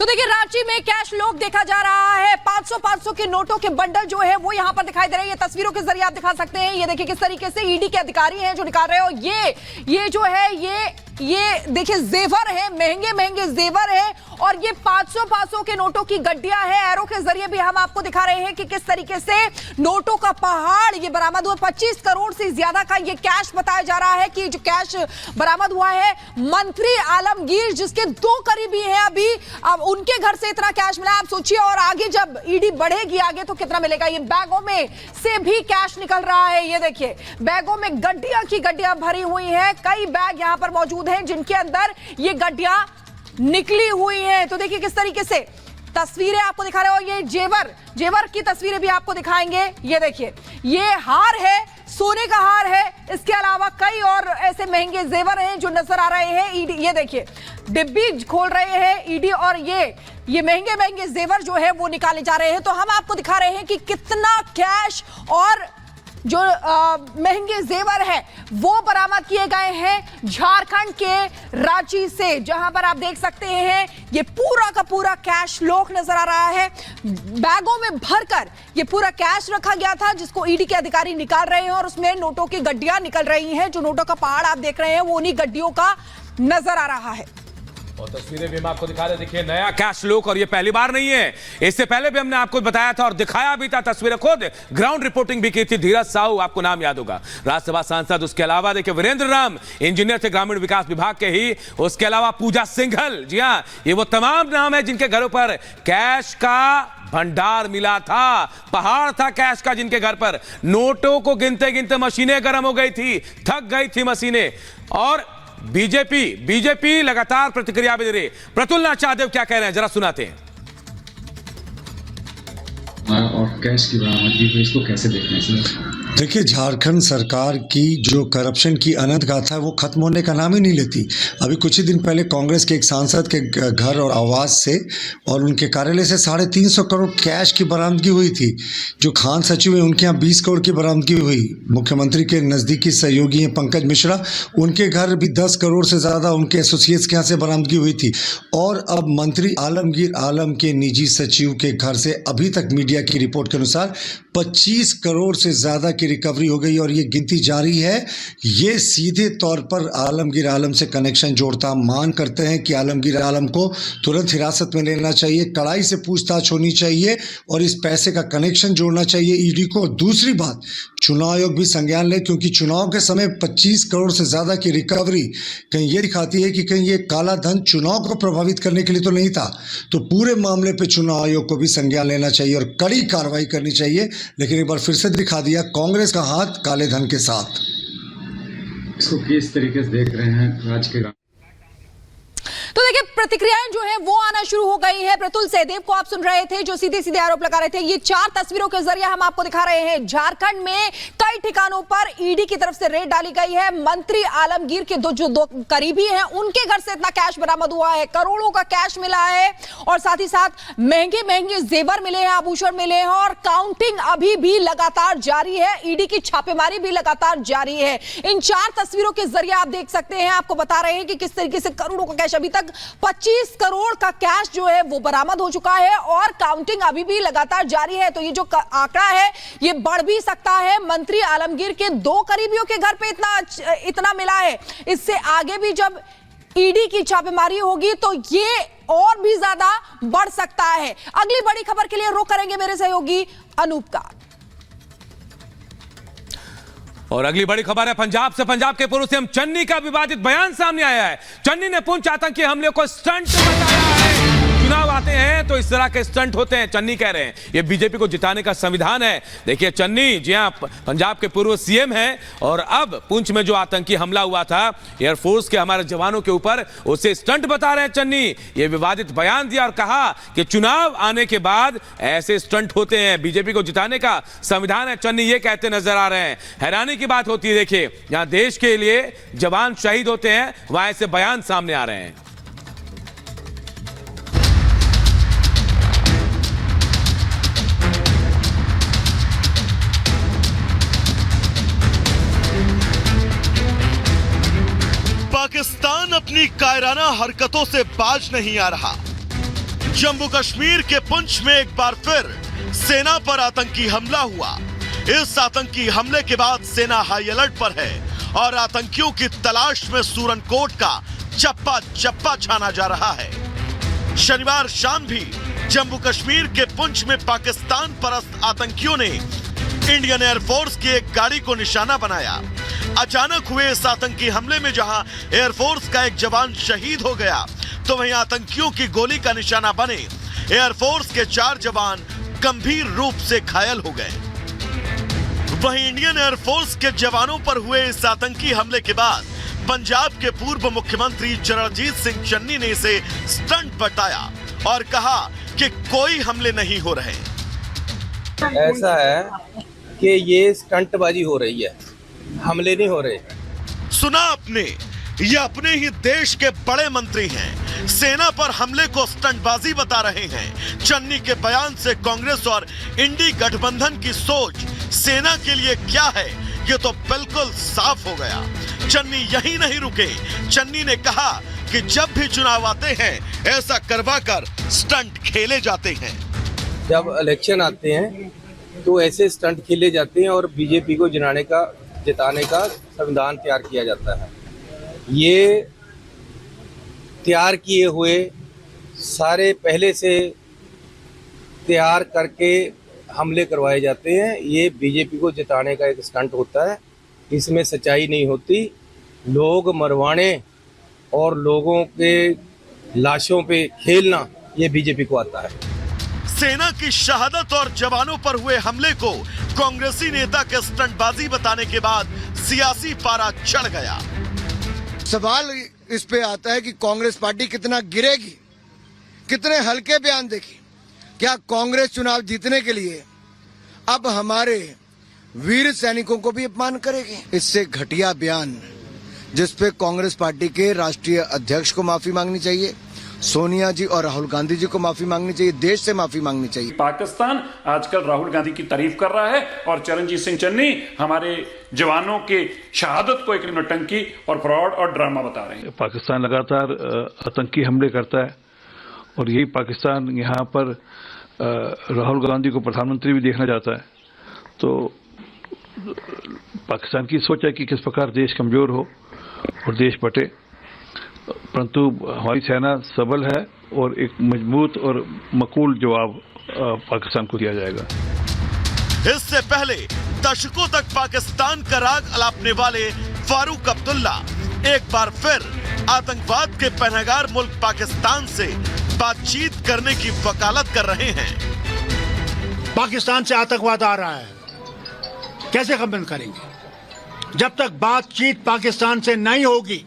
तो देखिए रांची में कैश लोग देखा जा रहा है। 500 के नोटों के बंडल जो है वो यहां पर दिखाई दे रहे हैं। ये तस्वीरों के जरिए आप दिखा सकते हैं। ये देखिए किस तरीके से ईडी के अधिकारी हैं जो निकाल रहे हो। ये जो है ये देखिए जेवर है, महंगे महंगे जेवर है और ये 500 के नोटों की गड्डियां है। एरो के जरिए भी हम आपको दिखा रहे हैं कि किस तरीके से नोटों का पहाड़ ये बरामद हुआ। 25 करोड़ से ज्यादा का ये कैश बताया जा रहा है कि जो कैश बरामद हुआ है मंत्री आलमगीर जिसके 2 करीबी हैं अभी, अब उनके घर से इतना कैश मिला। आप सोचिए और आगे जब ईडी बढ़ेगी आगे तो कितना मिलेगा। ये बैगों में से भी कैश निकल रहा है। ये देखिए बैगों में गड्डियां की गड्डियां भरी हुई हैं। कई बैग यहां पर मौजूद हैं जिनके अंदर ये गड्डियां निकली हुई हैं। तो देखिए किस तरीके से तस्वीरें आपको दिखा रहे हो। ये जेवर की तस्वीरें भी आपको दिखाएंगे। ये देखिए ये हार है, सोने का हार है। इसके अलावा कई और ऐसे महंगे जेवर हैं जो नजर आ रहे हैं। ईडी ये देखिए डिब्बी खोल रहे हैं ईडी और ये महंगे महंगे जेवर जो है वो निकाले जा रहे हैं। तो हम आपको दिखा रहे हैं कि कितना कैश और जो महंगे जेवर है वो बरामद किए गए हैं झारखंड के रांची से, जहां पर आप देख सकते हैं ये पूरा का पूरा कैश लोक नजर आ रहा है। बैगों में भरकर ये पूरा कैश रखा गया था जिसको ईडी के अधिकारी निकाल रहे हैं और उसमें नोटों की गड्डियां निकल रही हैं। जो नोटों का पहाड़ आप देख रहे हैं वो उन्हीं गड्डियों का नजर आ रहा है। और तस्वीरें भी हम आपको दिखा रहे, देखिए नया कैश लोक, और ये पहली बार नहीं है। इससे पहले भी हमने आपको बताया था और दिखाया भी था, तस्वीरें खुद ग्राउंड रिपोर्टिंग भी की थी। धीरज साहू, आपको नाम याद होगा, राज्यसभा सांसद। उसके अलावा देखिए वीरेंद्र राम, इंजीनियर थे ग्रामीण विकास विभाग के ही। उसके अलावा पूजा सिंघल, जी हाँ, ये वो तमाम नाम है जिनके घरों पर कैश का भंडार मिला था, पहाड़ था कैश का जिनके घर पर। नोटों को गिनते गिनते मशीनें गर्म हो गई थी, थक गई थी मशीनें। और बीजेपी लगातार प्रतिक्रिया भी दे रही है। प्रतुल नाचादेव क्या कह रहे हैं, जरा सुनाते हैं। और कैश की बरामदगी को इसको कैसे देखना है? देखिए झारखंड सरकार की जो करप्शन की अनंत गाथा है वो खत्म होने का नाम ही नहीं लेती। अभी कुछ ही दिन पहले कांग्रेस के एक सांसद के घर और आवास से और उनके कार्यालय से 350 करोड़ कैश की बरामदगी हुई थी। जो खान सचिव है उनके यहाँ 20 करोड़ की बरामदगी हुई। मुख्यमंत्री के नज़दीकी सहयोगी हैं पंकज मिश्रा, उनके घर भी 10 करोड़ से ज़्यादा उनके एसोसिएट्स के यहाँ से बरामदगी हुई थी। और अब मंत्री आलमगीर आलम के निजी सचिव के घर से अभी तक मीडिया की रिपोर्ट के अनुसार 25 करोड़ से ज़्यादा की रिकवरी हो गई और ये गिनती जारी है। ये सीधे तौर पर आलमगीर आलम से कनेक्शन जोड़ता। हम मांग करते हैं कि आलमगीर आलम को तुरंत हिरासत में लेना चाहिए, कड़ाई से पूछताछ होनी चाहिए और इस पैसे का कनेक्शन जोड़ना चाहिए ईडी को। दूसरी बात, चुनाव आयोग भी संज्ञान ले, क्योंकि चुनाव के समय 25 करोड़ से ज़्यादा की रिकवरी कहीं ये दिखाती है कि कहीं ये काला धन चुनाव को प्रभावित करने के लिए तो नहीं था। तो पूरे मामले पे चुनाव आयोग को भी संज्ञान लेना चाहिए और कड़ी कार्रवाई करनी चाहिए। लेकिन एक बार फिर से दिखा दिया कांग्रेस का हाथ काले धन के साथ। इसको किस तरीके से देख रहे हैं राज्य के? तो देखिए प्रतिक्रियाएं जो है वो आना शुरू हो गई है। प्रतुल सहदेव को आप सुन रहे थे जो सीधे सीधे आरोप लगा रहे थे। ये 4 तस्वीरों के जरिए हम आपको दिखा रहे हैं। झारखंड में कई ठिकानों पर ईडी की तरफ से रेड डाली गई है। मंत्री आलमगीर के दो करीबी हैं उनके घर से इतना कैश बरामद हुआ है, करोड़ों का कैश मिला है और साथ ही साथ महंगे महंगे जेवर मिले हैं, आभूषण मिले हैं और काउंटिंग अभी भी लगातार जारी है। ईडी की छापेमारी भी लगातार जारी है। इन 4 तस्वीरों के जरिए आप देख सकते हैं, आपको बता रहे हैं कि किस तरीके से करोड़ों का कैश, अभी तक 25 करोड़ का कैश जो है वो बरामद हो चुका है और काउंटिंग अभी भी लगातार जारी है। तो ये जो आंकड़ा है ये बढ़ भी सकता है। मंत्री आलमगीर के 2 करीबियों के घर पे इतना मिला है। इससे आगे भी जब ईडी की छापेमारी होगी तो ये और भी ज्यादा बढ़ सकता है। अगली बड़ी खबर के लिए रुख करेंगे मेरे सहयोगी अनूप का। और अगली बड़ी खबर है पंजाब से। पंजाब के पूर्व सीएम चन्नी का विवादित बयान सामने आया है। चन्नी ने पुंछ आतंकी हमले को स्टंट बताया है। चुनाव आते हैं तो इस तरह के स्टंट होते हैं, चन्नी कह रहे हैं। ये बीजेपी को जिताने का संविधान है। देखिए चन्नी, जी हां, पंजाब के पूर्व सीएम हैं और अब पुंछ में जो आतंकी हमला हुआ था एयरफोर्स के हमारे जवानों के ऊपर, उसे स्टंट बता रहे हैं चन्नी। ये विवादित बयान दिया और कहा कि चुनाव आने के बाद ऐसे स्टंट होते हैं, बीजेपी को जिताने का संविधान है। चन्नी ये कहते नजर आ रहे हैं। हैरानी की बात होती है, देखिए जहां देश के लिए जवान शहीद होते हैं वहां ऐसे बयान सामने आ रहे हैं। पाकिस्तान अपनी कायराना हरकतों से बाज नहीं आ रहा। जम्मू कश्मीर के पुंछ में एक बार फिर सेना पर आतंकी हमला हुआ। इस आतंकी हमले के बाद सेना हाई अलर्ट पर है और आतंकियों की तलाश में सूरनकोट का चप्पा चप्पा छाना जा रहा है। शनिवार शाम भी जम्मू कश्मीर के पुंछ में पाकिस्तान परस्त आतंकियों ने इंडियन एयरफोर्स की एक गाड़ी को निशाना बनाया। अचानक हुए इस आतंकी हमले में जहां एयरफोर्स का एक जवान शहीद हो गया, तो वहीं आतंकियों की गोली का निशाना बने एयरफोर्स के 4 जवान गंभीर रूप से घायल हो गए। वहीं इंडियन एयरफोर्स के जवानों पर हुए इस आतंकी हमले के बाद पंजाब के पूर्व मुख्यमंत्री चरणजीत सिंह चन्नी ने इसे स्टंट बताया और कहा कि कोई हमले नहीं हो रहे। ऐसा है कि ये स्टंटबाजी हो रही है, हमले नहीं हो रहे। सुना आपने, ये अपने ही देश के बड़े मंत्री हैं, सेना पर हमले को स्टंटबाजी बता रहे हैं। चन्नी के बयान से कांग्रेस और इंडी गठबंधन की सोच सेना के लिए क्या है, ये तो बिल्कुल साफ हो गया। चन्नी यही नहीं रुके, चन्नी ने कहा कि जब भी चुनाव आते हैं ऐसा करवाकर स्टंट खेले जाते हैं। जब इलेक्शन आते हैं तो ऐसे स्टंट खेले जाते हैं और बीजेपी को जिताने का संविधान तैयार किया जाता है। ये तैयार किए हुए सारे पहले से तैयार करके हमले करवाए जाते हैं। ये बीजेपी को जिताने का एक स्टंट होता है, इसमें सच्चाई नहीं होती। लोग मरवाने और लोगों के लाशों पे खेलना, ये बीजेपी को आता है। सेना की शहादत और जवानों पर हुए हमले को कांग्रेसी नेता के स्टंटबाजी बताने के बाद सियासी पारा चढ़ गया। सवाल इस पे आता है कि कांग्रेस पार्टी कितना गिरेगी, कितने हल्के बयान देगी। क्या कांग्रेस चुनाव जीतने के लिए अब हमारे वीर सैनिकों को भी अपमान करेगी? इससे घटिया बयान जिस पे कांग्रेस पार्टी के राष्ट्रीय अध्यक्ष को माफी मांगनी चाहिए, सोनिया जी और राहुल गांधी जी को माफी मांगनी चाहिए, देश से माफी मांगनी चाहिए। पाकिस्तान आजकल राहुल गांधी की तारीफ कर रहा है और चरणजीत सिंह चन्नी हमारे जवानों के शहादत को एक नौटंकी और फ्रॉड और ड्रामा बता रहे हैं। पाकिस्तान लगातार आतंकी हमले करता है और यही पाकिस्तान यहाँ पर राहुल गांधी को प्रधानमंत्री भी देखना चाहता है। तो पाकिस्तान की सोच है कि किस प्रकार देश कमजोर हो और देश बटे, परंतु हमारी सेना सबल है और एक मजबूत और मकबूल जवाब पाकिस्तान को दिया जाएगा। इससे पहले दशकों तक पाकिस्तान का राग अलापने वाले फारूक अब्दुल्ला एक बार फिर आतंकवाद के पहरेदार मुल्क पाकिस्तान से बातचीत करने की वकालत कर रहे हैं। पाकिस्तान से आतंकवाद आ रहा है, कैसे खत्म करेंगे? जब तक बातचीत पाकिस्तान से नहीं होगी